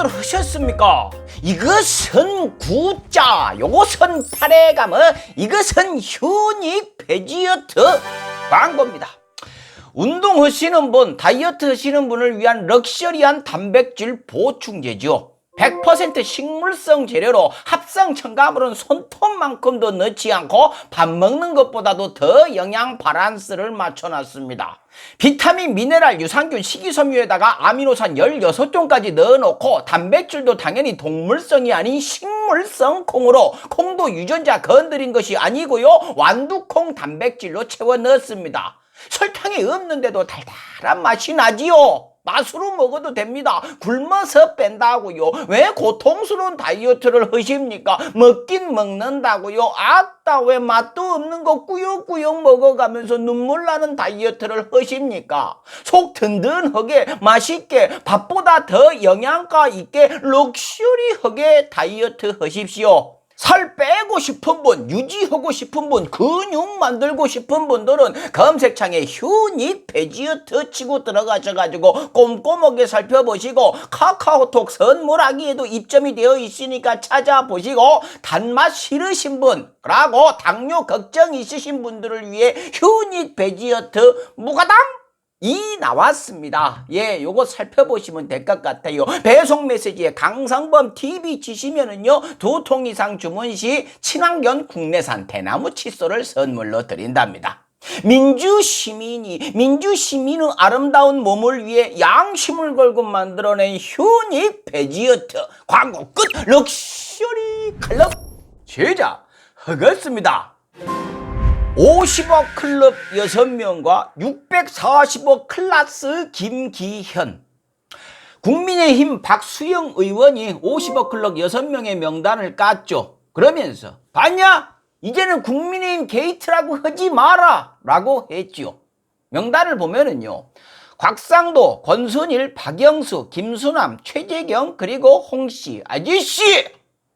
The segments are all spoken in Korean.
다들 하셨습니까? 이것은 구자, 요것은 팔에감, 이것은 휴닉 베지어트 광고입니다. 운동하시는 분, 다이어트 하시는 분을 위한 럭셔리한 단백질 보충제죠. 100% 식물성 재료로 합성 첨가물은 손톱만큼도 넣지 않고 밥 먹는 것보다도 더 영양 밸런스를 맞춰놨습니다. 비타민, 미네랄, 유산균, 식이섬유에다가 아미노산 16종까지 넣어놓고 단백질도 당연히 동물성이 아닌 식물성 콩으로 콩도 유전자 건드린 것이 아니고요. 완두콩 단백질로 채워 넣었습니다. 설탕이 없는데도 달달한 맛이 나지요. 맛으로 먹어도 됩니다. 굶어서 뺀다고요. 왜 고통스러운 다이어트를 하십니까? 먹긴 먹는다고요. 아따, 왜 맛도 없는 거 꾸역꾸역 먹어가면서 눈물 나는 다이어트를 하십니까? 속 든든하게 맛있게 밥보다 더 영양가 있게 럭셔리하게 다이어트 하십시오. 살 빼고 싶은 분, 유지하고 싶은 분, 근육 만들고 싶은 분들은 검색창에 휴닉 베지어트 치고 들어가셔가지고 꼼꼼하게 살펴보시고 카카오톡 선물하기에도 입점이 되어 있으니까 찾아보시고, 단맛 싫으신 분, 그리고 당뇨 걱정 있으신 분들을 위해 휴닉 베지어트 무가당 이 나왔습니다. 예, 요거 살펴보시면 될 것 같아요. 배송 메시지에 강성범 TV 치시면은요, 2통 이상 주문 시 친환경 국내산 대나무 칫솔을 선물로 드린답니다. 민주시민의 아름다운 몸을 위해 양심을 걸고 만들어낸 휴닉 베지어트 광고 끝. 럭셔리 클럽 시작하겠습니다. 50억 클럽 6명과 645억 클라스 김기현. 국민의힘 박수영 의원이 50억 클럽 6명의 명단을 깠죠. 그러면서 봤냐? 이제는 국민의힘 게이트라고 하지 마라 라고 했죠. 명단을 보면은요, 곽상도, 권순일, 박영수, 김수남, 최재경, 그리고 홍씨 아저씨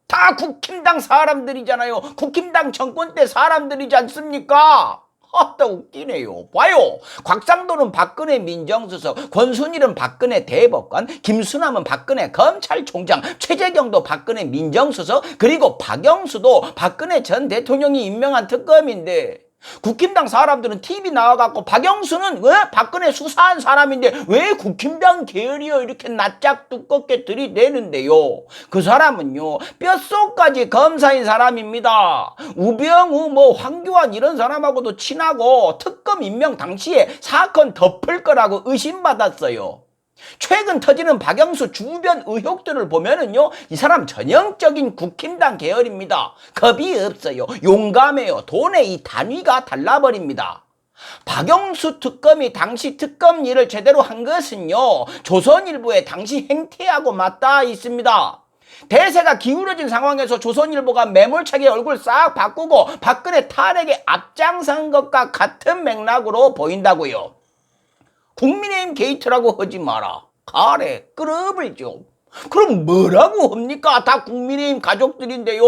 다 국힘당 사람들이잖아요. 국힘당 정권 때 사람들이지 않습니까? 아따, 웃기네요. 봐요. 곽상도는 박근혜 민정수석, 권순일은 박근혜 대법관, 김수남은 박근혜 검찰총장, 최재경도 박근혜 민정수석, 그리고 박영수도 박근혜 전 대통령이 임명한 특검인데, 국힘당 사람들은 TV 나와갖고 박영수는 왜 박근혜 수사한 사람인데 왜 국힘당 계열이요 이렇게 낯짝 두껍게 들이대는데요. 그 사람은요, 뼛속까지 검사인 사람입니다. 우병우, 황교안 이런 사람하고도 친하고 특검 임명 당시에 사건 덮을 거라고 의심받았어요. 최근 터지는 박영수 주변 의혹들을 보면은요, 이 사람 전형적인 국힘당 계열입니다. 겁이 없어요. 용감해요. 돈의 이 단위가 달라버립니다. 박영수 특검이 당시 특검 일을 제대로 한 것은요, 조선일보의 당시 행태하고 맞닿아 있습니다. 대세가 기울어진 상황에서 조선일보가 매몰차게 얼굴 싹 바꾸고 박근혜 탄핵에 앞장선 것과 같은 맥락으로 보인다고요. 국민의힘 게이트라고 하지 마라. 가래, 끌어을 좀. 그럼 뭐라고 합니까? 다 국민의힘 가족들인데요.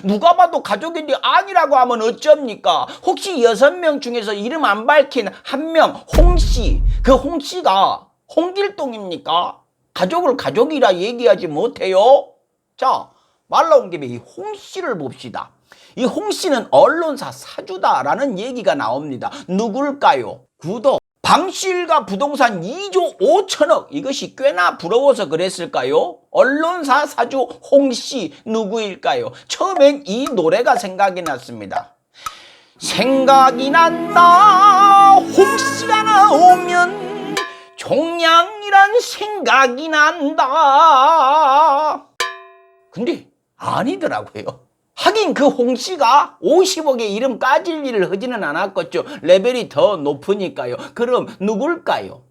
누가 봐도 가족인데 아니라고 하면 어쩝니까? 혹시 6명 중에서 이름 안 밝힌 한 명, 홍씨. 그 홍씨가 홍길동입니까? 가족을 가족이라 얘기하지 못해요? 자, 말 나온 김에 이 홍씨를 봅시다. 이 홍씨는 언론사 사주다라는 얘기가 나옵니다. 누굴까요? 구독. 방실과 부동산 2조 5천억, 이것이 꽤나 부러워서 그랬을까요? 언론사 사주 홍씨 누구일까요? 처음엔 이 노래가 생각이 났습니다. 생각이 난다, 홍씨가 나오면 종량이란 생각이 난다. 근데 아니더라고요. 하긴 그 홍씨가 50억의 이름 까질 일을 하지는 않았겠죠. 레벨이 더 높으니까요. 그럼 누굴까요?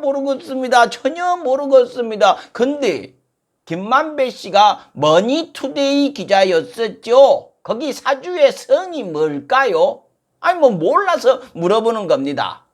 모르겠습니다. 전혀 모르겠습니다. 근데 김만배 씨가 머니투데이 기자였었죠. 거기 사주의 성이 뭘까요? 몰라서 물어보는 겁니다.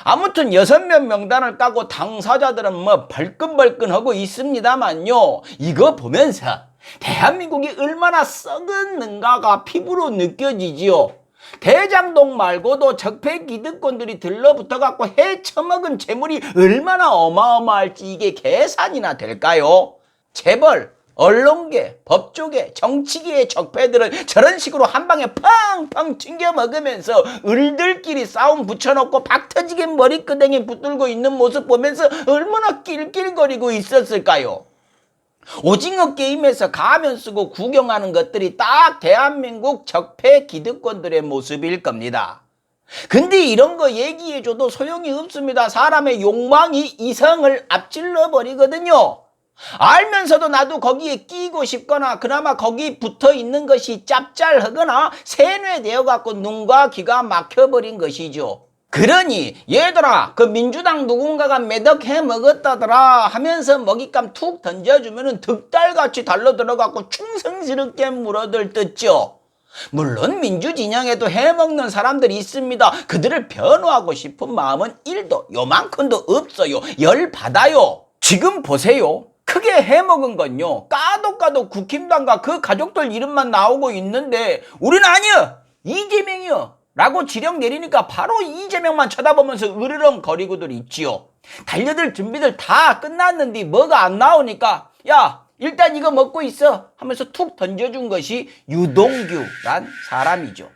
아무튼 6명 명단을 까고 당사자들은 벌끈벌끈하고 있습니다만요, 이거 보면서 대한민국이 얼마나 썩었는가가 피부로 느껴지지요. 대장동 말고도 적폐 기득권들이 들러붙어갖고 헤쳐먹은 재물이 얼마나 어마어마할지 이게 계산이나 될까요? 재벌, 언론계, 법조계, 정치계의 적폐들은 저런 식으로 한 방에 팡팡 튕겨 먹으면서 을들끼리 싸움 붙여놓고 박터지게 머리끄댕이 붙들고 있는 모습 보면서 얼마나 낄낄거리고 있었을까요? 오징어 게임에서 가면 쓰고 구경하는 것들이 딱 대한민국 적폐 기득권들의 모습일 겁니다. 근데 이런 거 얘기해줘도 소용이 없습니다. 사람의 욕망이 이성을 앞질러 버리거든요. 알면서도 나도 거기에 끼고 싶거나 그나마 거기 붙어 있는 것이 짭짤하거나 세뇌되어 갖고 눈과 귀가 막혀버린 것이죠. 그러니 얘들아 그 민주당 누군가가 매덕해 먹었다더라 하면서 먹잇감 툭 던져주면은 득달같이 달려들어갖고 충성스럽게 물어들떴죠. 물론 민주진영에도 해먹는 사람들이 있습니다. 그들을 변호하고 싶은 마음은 1도 요만큼도 없어요. 열받아요. 지금 보세요. 크게 해먹은 건요. 까도 국힘당과 그 가족들 이름만 나오고 있는데 우리는 아니야 이재명이요 라고 지령 내리니까 바로 이재명만 쳐다보면서 으르렁거리고들 있지요. 달려들 준비들 다 끝났는데 뭐가 안 나오니까 야 일단 이거 먹고 있어 하면서 툭 던져준 것이 유동규란 사람이죠.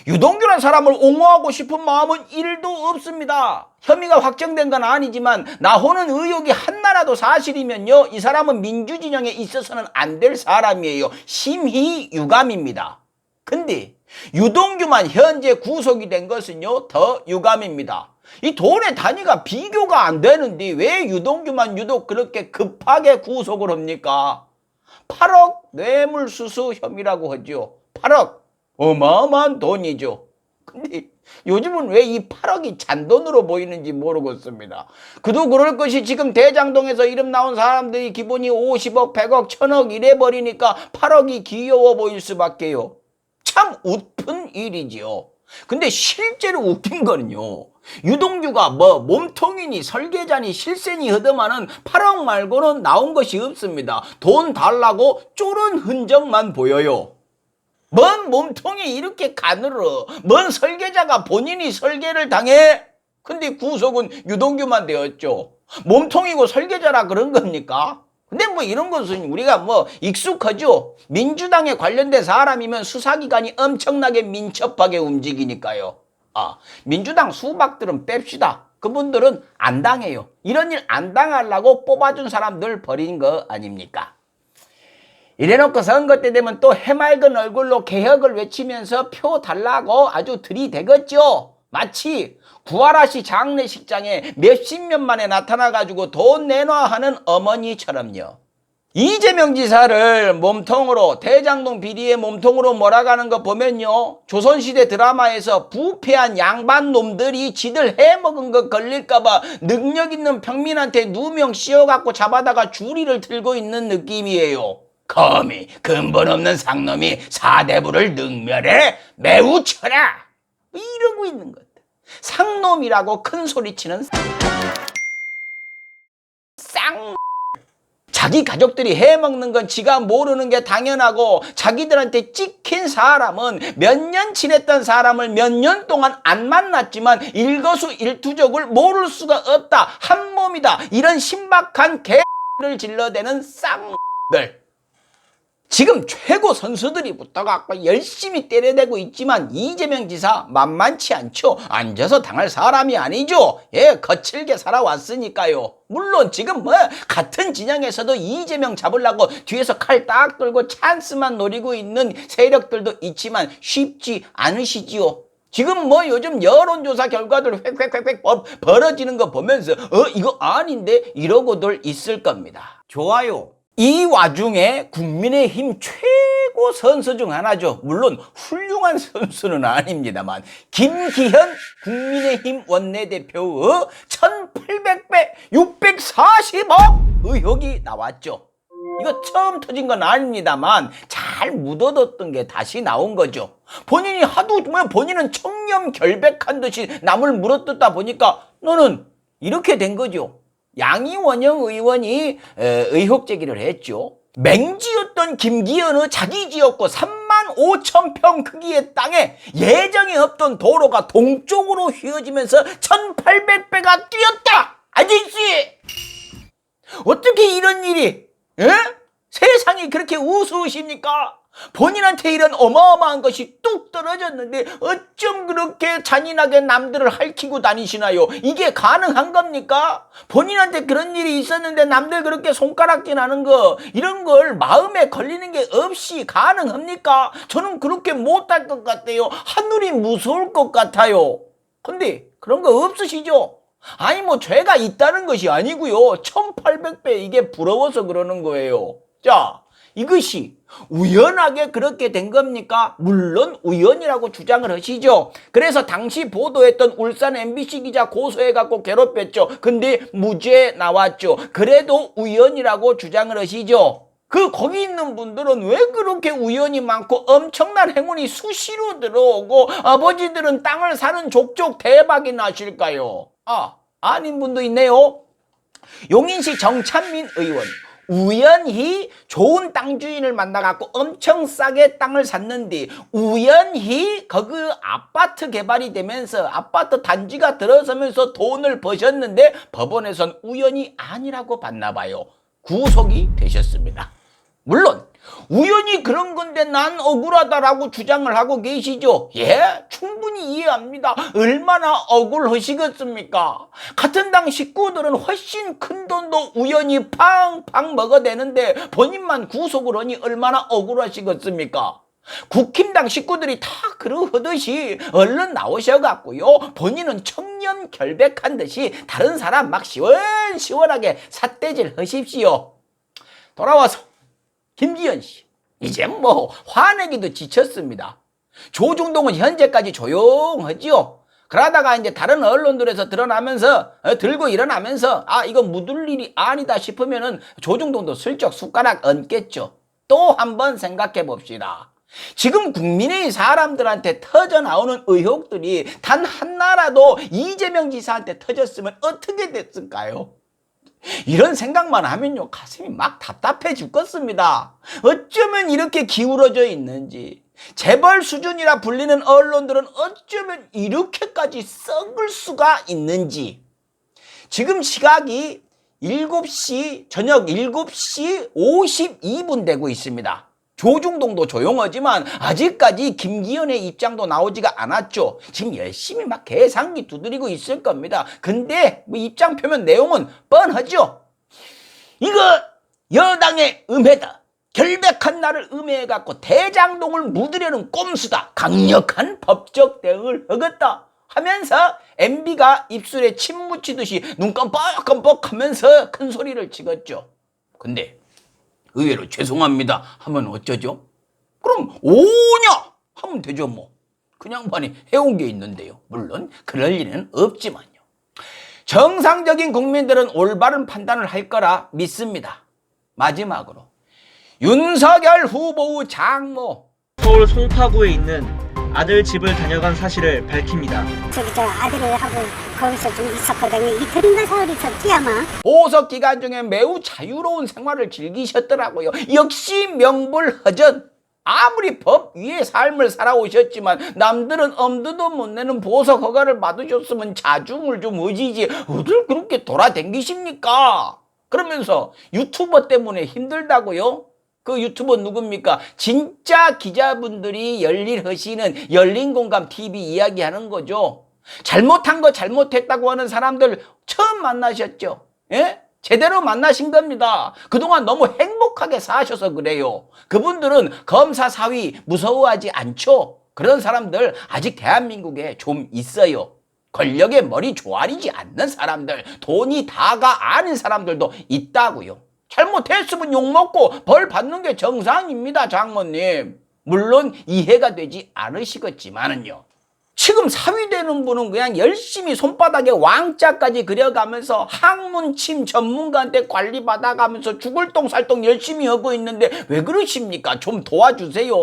유동규란 사람을 옹호하고 싶은 마음은 1도 없습니다. 혐의가 확정된 건 아니지만 나오는 의혹이 하나라도 사실이면요 이 사람은 민주진영에 있어서는 안 될 사람이에요. 심히 유감입니다. 근데 유동규만 현재 구속이 된 것은요 더 유감입니다. 이 돈의 단위가 비교가 안 되는데 왜 유동규만 유독 그렇게 급하게 구속을 합니까? 8억 뇌물수수 혐의라고 하죠. 8억 어마어마한 돈이죠. 근데 요즘은 왜 이 8억이 잔돈으로 보이는지 모르겠습니다. 그도 그럴 것이 지금 대장동에서 이름 나온 사람들이 기본이 50억, 100억, 1000억 이래 버리니까 8억이 귀여워 보일 수밖에요. 참 웃픈 일이지요. 근데 실제로 웃긴 거는요. 유동규가 뭐 몸통이니 설계자니 실세니 하더만은 8억 말고는 나온 것이 없습니다. 돈 달라고 쪼른 흔적만 보여요. 뭔 몸통이 이렇게 가늘어? 뭔 설계자가 본인이 설계를 당해? 근데 구속은 유동규만 되었죠. 몸통이고 설계자라 그런 겁니까? 근데 뭐 이런 것은 우리가 뭐 익숙하죠. 민주당에 관련된 사람이면 수사기관이 엄청나게 민첩하게 움직이니까요. 민주당 수박들은 뺍시다. 그분들은 안 당해요. 이런 일 안 당하려고 뽑아준 사람들 버린 거 아닙니까? 이래놓고 선거 때 되면 또 해맑은 얼굴로 개혁을 외치면서 표 달라고 아주 들이대겠죠. 마치 구하라시 장례식장에 몇십 년 만에 나타나가지고 돈 내놔 하는 어머니처럼요. 이재명 지사를 몸통으로 대장동 비리의 몸통으로 몰아가는 거 보면요. 조선시대 드라마에서 부패한 양반 놈들이 지들 해먹은 거 걸릴까봐 능력 있는 평민한테 누명 씌워갖고 잡아다가 주리를 들고 있는 느낌이에요. 거미 근본 없는 상놈이 사대부를 능멸해 매우 쳐라 이러고 있는 것들. 상놈이라고 큰 소리치는 쌍 자기 가족들이 해먹는 건 지가 모르는 게 당연하고 자기들한테 찍힌 사람은 몇 년 친했던 사람을 몇 년 동안 안 만났지만 일거수일투족을 모를 수가 없다. 한 몸이다. 이런 신박한 개를 질러대는 쌍들. 지금 최고 선수들이 붙어갖고 열심히 때려대고 있지만 이재명 지사 만만치 않죠. 앉아서 당할 사람이 아니죠. 예, 거칠게 살아왔으니까요. 물론 지금 뭐 같은 진영에서도 이재명 잡으려고 뒤에서 칼 딱 들고 찬스만 노리고 있는 세력들도 있지만 쉽지 않으시지요. 지금 뭐 요즘 여론조사 결과들 획획획획 벌어지는 거 보면서 이거 아닌데 이러고들 있을 겁니다. 좋아요. 이 와중에 국민의힘 최고 선수 중 하나죠. 물론 훌륭한 선수는 아닙니다만 김기현 국민의힘 원내대표의 1800배 640억 의혹이 나왔죠. 이거 처음 터진 건 아닙니다만 잘 묻어뒀던 게 다시 나온 거죠. 본인이 하도 본인은 청렴 결백한 듯이 남을 물어뜯다 보니까 너는 이렇게 된 거죠. 양이원영 의원이 의혹 제기를 했죠. 맹지였던 김기현의 자기 지었고 3만 15,000평 크기의 땅에 예정에 없던 도로가 동쪽으로 휘어지면서 1800배가 뛰었다. 아저씨, 어떻게 이런 일이 세상이 그렇게 우스우십니까? 본인한테 이런 어마어마한 것이 뚝 떨어졌는데 어쩜 그렇게 잔인하게 남들을 핥히고 다니시나요? 이게 가능한 겁니까? 본인한테 그런 일이 있었는데 남들 그렇게 손가락질 하는 거, 이런 걸 마음에 걸리는 게 없이 가능합니까? 저는 그렇게 못할 것 같아요. 하늘이 무서울 것 같아요. 근데 그런 거 없으시죠? 아니 뭐 죄가 있다는 것이 아니고요. 1800배 이게 부러워서 그러는 거예요. 자, 이것이 우연하게 그렇게 된 겁니까? 물론 우연이라고 주장을 하시죠. 그래서 당시 보도했던 울산 MBC 기자 고소해갖고 괴롭혔죠. 근데 무죄 나왔죠. 그래도 우연이라고 주장을 하시죠. 거기 있는 분들은 왜 그렇게 우연이 많고 엄청난 행운이 수시로 들어오고 아버지들은 땅을 사는 족족 대박이 나실까요? 아닌 분도 있네요. 용인시 정찬민 의원. 우연히 좋은 땅 주인을 만나갖고 엄청 싸게 땅을 샀는데 우연히 거기 아파트 개발이 되면서 아파트 단지가 들어서면서 돈을 버셨는데 법원에선 우연이 아니라고 봤나 봐요. 구속이 되셨습니다. 물론 우연히 그런 건데 난 억울하다라고 주장을 하고 계시죠. 예, 충분히 이해합니다. 얼마나 억울하시겠습니까? 같은 당 식구들은 훨씬 큰 돈도 우연히 팡팡 먹어대는데 본인만 구속을 하니 얼마나 억울하시겠습니까? 국힘당 식구들이 다 그러하듯이 얼른 나오셔갖고요, 본인은 청렴 결백한 듯이 다른 사람 막 시원시원하게 삿대질 하십시오. 돌아와서 김기현 씨, 이제 뭐 화내기도 지쳤습니다. 조중동은 현재까지 조용하지요. 그러다가 이제 다른 언론들에서 드러나면서 들고 일어나면서 이건 묻을 일이 아니다 싶으면은 조중동도 슬쩍 숟가락 얹겠죠. 또 한번 생각해 봅시다. 지금 국민의 사람들한테 터져나오는 의혹들이 단 하나라도 이재명 지사한테 터졌으면 어떻게 됐을까요? 이런 생각만 하면요, 가슴이 막 답답해 죽겠습니다. 어쩌면 이렇게 기울어져 있는지, 재벌 수준이라 불리는 언론들은 어쩌면 이렇게까지 썩을 수가 있는지. 지금 시각이 저녁 7시 52분 되고 있습니다. 조중동도 조용하지만 아직까지 김기현의 입장도 나오지가 않았죠. 지금 열심히 막 계산기 두드리고 있을 겁니다. 근데 뭐 입장 표면 내용은 뻔하죠. 이거 여당의 음해다. 결백한 나를 음해해갖고 대장동을 묻으려는 꼼수다. 강력한 법적 대응을 하겠다 하면서 MB가 입술에 침 묻히듯이 눈 깜빡깜빡 하면서 큰 소리를 치겠죠. 근데 의외로 죄송합니다 하면 어쩌죠? 그럼 오냐 하면 되죠. 뭐 그 양반이 해온 게 있는데요. 물론 그럴 일은 없지만요. 정상적인 국민들은 올바른 판단을 할 거라 믿습니다. 마지막으로 윤석열 후보의 장모, 서울 송파구에 있는 아들 집을 다녀간 사실을 밝힙니다. 저 아들을 하고 거기서 좀 있었거든요. 이틀인가 사흘 있었지 아마. 보석 기간 중에 매우 자유로운 생활을 즐기셨더라고요. 역시 명불허전. 아무리 법 위의 삶을 살아오셨지만 남들은 엄두도 못 내는 보석 허가를 받으셨으면 자중을 좀 하시지 어딜 그렇게 돌아다니십니까? 그러면서 유튜버 때문에 힘들다고요? 그 유튜버 누굽니까? 진짜 기자분들이 열일하시는 열린공감TV 이야기하는 거죠. 잘못한 거 잘못했다고 하는 사람들 처음 만나셨죠? 예? 제대로 만나신 겁니다. 그동안 너무 행복하게 사셔서 그래요. 그분들은 검사 사위 무서워하지 않죠? 그런 사람들 아직 대한민국에 좀 있어요. 권력의 머리 조아리지 않는 사람들, 돈이 다가 아닌 사람들도 있다고요. 잘못했으면 욕먹고 벌 받는 게 정상입니다, 장모님. 물론 이해가 되지 않으시겠지만은요. 지금 사위 되는 분은 그냥 열심히 손바닥에 왕자까지 그려가면서 학문침 전문가한테 관리받아가면서 죽을 똥살똥 열심히 하고 있는데 왜 그러십니까? 좀 도와주세요.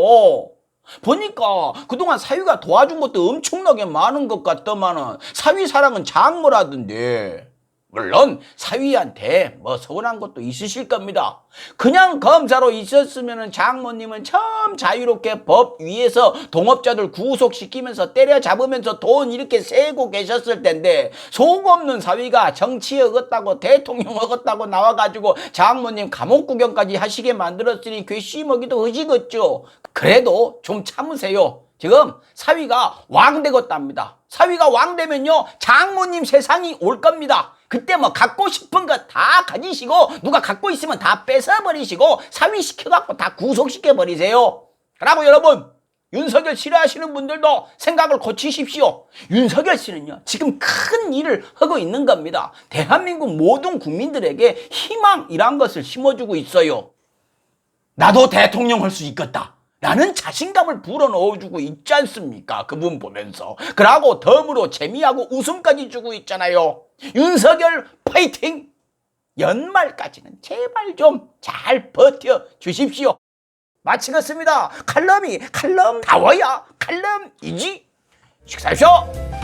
보니까 그동안 사위가 도와준 것도 엄청나게 많은 것 같더만은 사위 사랑은 장모라던데. 물론 사위한테 뭐 서운한 것도 있으실 겁니다. 그냥 검사로 있었으면 장모님은 참 자유롭게 법 위에서 동업자들 구속시키면서 때려잡으면서 돈 이렇게 세고 계셨을 텐데, 속 없는 사위가 정치에 어긋다고 대통령 어긋다고 나와가지고 장모님 감옥 구경까지 하시게 만들었으니 괘씸하기도 하시겠죠. 그래도 좀 참으세요. 지금 사위가 왕 되겠답니다. 사위가 왕 되면요, 장모님 세상이 올 겁니다. 그때 뭐 갖고 싶은 거 다 가지시고, 누가 갖고 있으면 다 뺏어버리시고, 사위 시켜갖고 다 구속시켜버리세요. 그러고 여러분, 윤석열 싫어하시는 분들도 생각을 고치십시오. 윤석열 씨는요, 지금 큰 일을 하고 있는 겁니다. 대한민국 모든 국민들에게 희망이란 것을 심어주고 있어요. 나도 대통령 할 수 있겠다 라는 자신감을 불어넣어주고 있지 않습니까? 그분 보면서. 그러고 덤으로 재미하고 웃음까지 주고 있잖아요. 윤석열 파이팅! 연말까지는 제발 좀 잘 버텨 주십시오. 마치겠습니다. 칼럼이 칼럼다워야 칼럼이지. 식사하십시오.